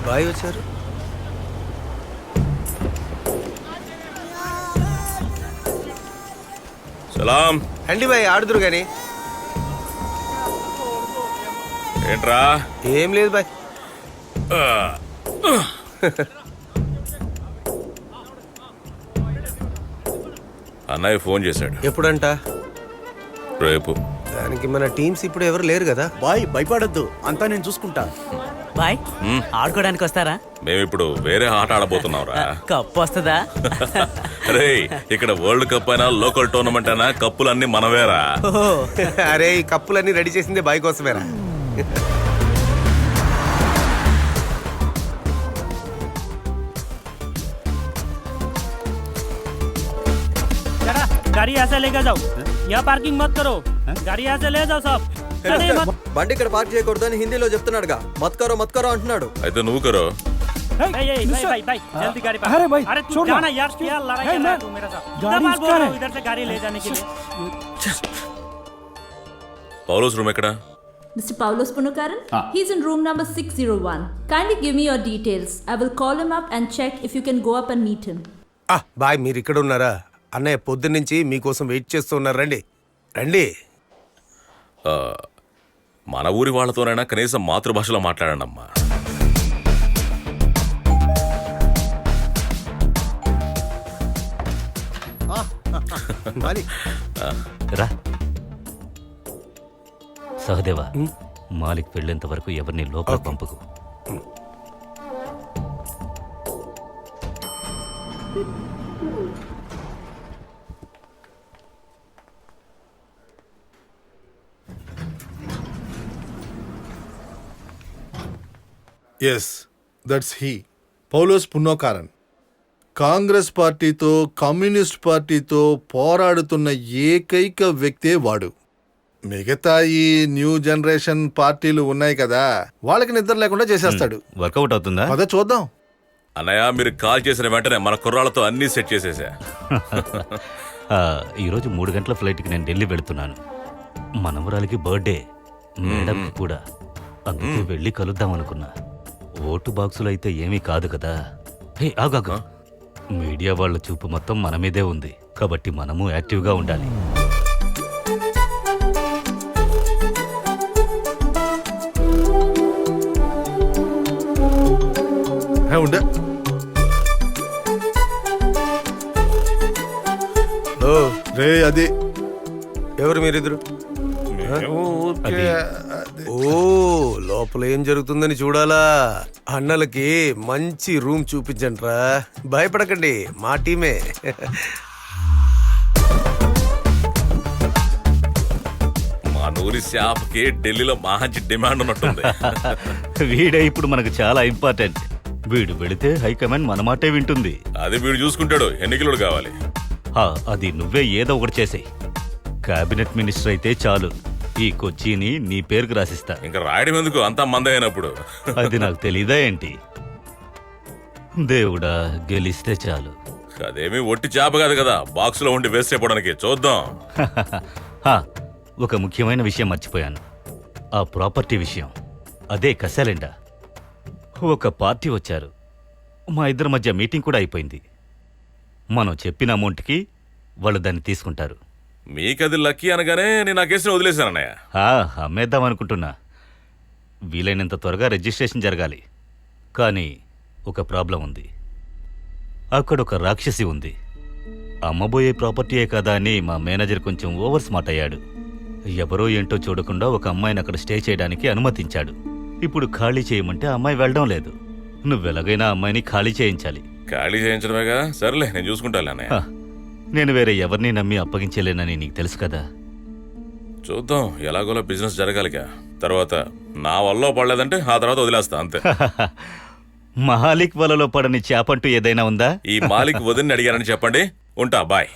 Bye వచ్చారు. సలాం. అండి bye ఆడుదురు గాని. ఏంట్రా? ఏం లేదు బాయ్. అన్నయ్య ఫోన్ చేశాడు. ఎప్పుడంట? రేపు. దానికి మన టీమ్స్ ఇప్పుడు ఎవరు లేరు కదా. బాయ్ భయపడద్దు, అంతా నేను చూసుకుంటా. బాయ్ ఆడుకోవడానికి వస్తారా? మేమిప్పుడు వేరే ఆట ఆడబోతున్నావురా. కప్పు వస్తుందా? రే, ఇక్కడ వరల్డ్ కప్ అయినా లోకల్ టోర్నమెంట్ అయినా కప్పులన్నీ మనవేరా. అరే ఈ కప్పులన్నీ రెడీ చేసిందే బాయ్ కోసమేరా. गाड़ी यहाँ से लेकर जाओ, यहाँ पार्किंग मत करो, गाड़ी यहाँ से ले जाओ सब. బండి ఇక్కడ పార్క్ చేయకూడదు అని హిందీలో చెప్తున్నాడుగా. మత్కరో అంటున్నాడు. అయితే నువ్వు కరో. भाई जल्दी गाड़ी पार्क. अरे भाई अरे तू जाना यार, क्या लड़ाई कर रहा है तू मेरे साथ? गाड़ी इसका है, इधर से गाड़ी ले जाने के लिए. పౌలోస్ రూమ్ ఎక్కడ? Mr. Paulos Punukaran? He's in room number 601. Kindly give me your details. I will call him up and check if you can go up and meet him. Boy మీరు ఇక్కడ ఉన్నారా? అన్నయ్య పొద్దున్న నుంచి మీకోసం వెయిట్ చేస్తూ ఉన్నారు. రండి రండి. మన ఊరి వాళ్ళతోనైనా కనీసం మాతృభాషలో మాట్లాడండి అమ్మా. రా సహదేవా, మాలిక్ వెళ్ళేంత వరకు ఎవరిని లోపల పంపకు. Yes, that's he. Paulose Punnokaran. Congress పార్టీతో కమ్యూనిస్ట్ పార్టీతో పోరాడుతున్న ఏకైక వ్యక్తే వాడు. మిగతా ఈ న్యూ జనరేషన్ పార్టీలు ఉన్నాయి కదా, వాళ్ళకి నిద్ర లేకుండా చేసేస్తాడు. వర్కౌట్ అవుతుందా? అదే చూద్దాం. అన్నయ్య, మీరు కాల్ చేసిన వెంటనే మన కుర్రాళ్ళతో అన్ని సెట్ చేసేసా. ఈరోజు 3 గంటల ఫ్లైట్కి నేను ఢిల్లీ వెళుతున్నాను. మనవరాలికి బర్త్డే, మేడం కూడా. అందుకే వెళ్ళి కలుద్దాం అనుకున్నా. ఓటు బాక్సులు అయితే ఏమీ కాదు కదా. హే ఆగాగా, మీడియా వాళ్ళ చూపు మొత్తం మన మీదే ఉంది కాబట్టి మనము యాక్టివ్గా ఉండాలి. ఉండే రే, అది ఎవరు మీరిద్దరు? ఓ లోపల ఏం జరుగుతుందని చూడాలా? అన్నలకి మంచి రూమ్ చూపించండి రా. భయపడకండి, మా టీమే. మా నూరి షాప్కి ఢిల్లీలో మంచి డిమాండ్ ఉన్నట్టుంది. వీడే ఇప్పుడు మనకు చాలా ఇంపార్టెంట్. వీడు వెళితే హైకమాండ్ మన మాటే వింటుంది. అది వీడు చూసుకుంటాడు. ఎన్ని కిలోలు కావాలి? అది నువ్వే ఏదో ఒకటి చేసేయ్. కేబినెట్ మినిస్టర్ అయితే చాలు. ఈ కొచ్చిని నీ పేరుకు రాసిస్తా. ఇంకా రాయడం ఎందుకు, అంతా మంద అయినప్పుడు. అది నాకు తెలీదా ఏంటి? దేవుడా, గెలిస్తే చాలు. అదేమీ ఒట్టి చేప కాదు కదా, బాక్స్ లో ఉండి వేస్ట్ అయిపోవడానికి. చూద్దాం. ఒక ముఖ్యమైన విషయం మర్చిపోయాను. ఆ ప్రాపర్టీ విషయం. అదే కసాలెండా. ఒక పార్టీ వచ్చారు. మా ఇద్దరి మధ్య మీటింగ్ కూడా అయిపోయింది. మనం చెప్పిన అమౌంట్కి వాళ్ళు దాన్ని తీసుకుంటారు. మీకది లక్కీ అనగానే నేను ఆ కేసుని వదిలేశానన్నయ్య. అమ్మేద్దాం అనుకుంటున్నా. వీలైనంత త్వరగా రిజిస్ట్రేషన్ జరగాలి. కానీ ఒక ప్రాబ్లం ఉంది. అక్కడ ఒక రాక్షసి ఉంది. అమ్మబోయే ప్రాపర్టీయే కదా అని మా మేనేజర్ కొంచెం ఓవర్ స్మార్ట్ అయ్యాడు. ఎవరో ఏంటో చూడకుండా ఒక అమ్మాయిని అక్కడ స్టే చేయడానికి అనుమతించాడు. ఇప్పుడు ఖాళీ చేయమంటే అమ్మాయి వెళ్ళడం లేదు. నువ్వెలాగైనా అమ్మాయిని ఖాళీ చేయించాలి. ఖాళీ చేయించడమేగా, సర్లే నేను చూసుకుంటాను అన్నయ్య. నేను వేరే ఎవరిని నమ్మి అప్పగించలేనని నీకు తెలుసు కదా. చూద్దాం, ఎలాగోలా బిజినెస్ జరగాలిగా. తర్వాత నా వల్ల పడలేదంటే ఆ తర్వాత వదిలేస్తా అంతే. మాలిక్ వలలో పడని చేపంటూ ఏదైనా ఉందా? ఈ మాలిక్ వదిలిని అడిగానని చెప్పండి. ఉంటా, బాయ్.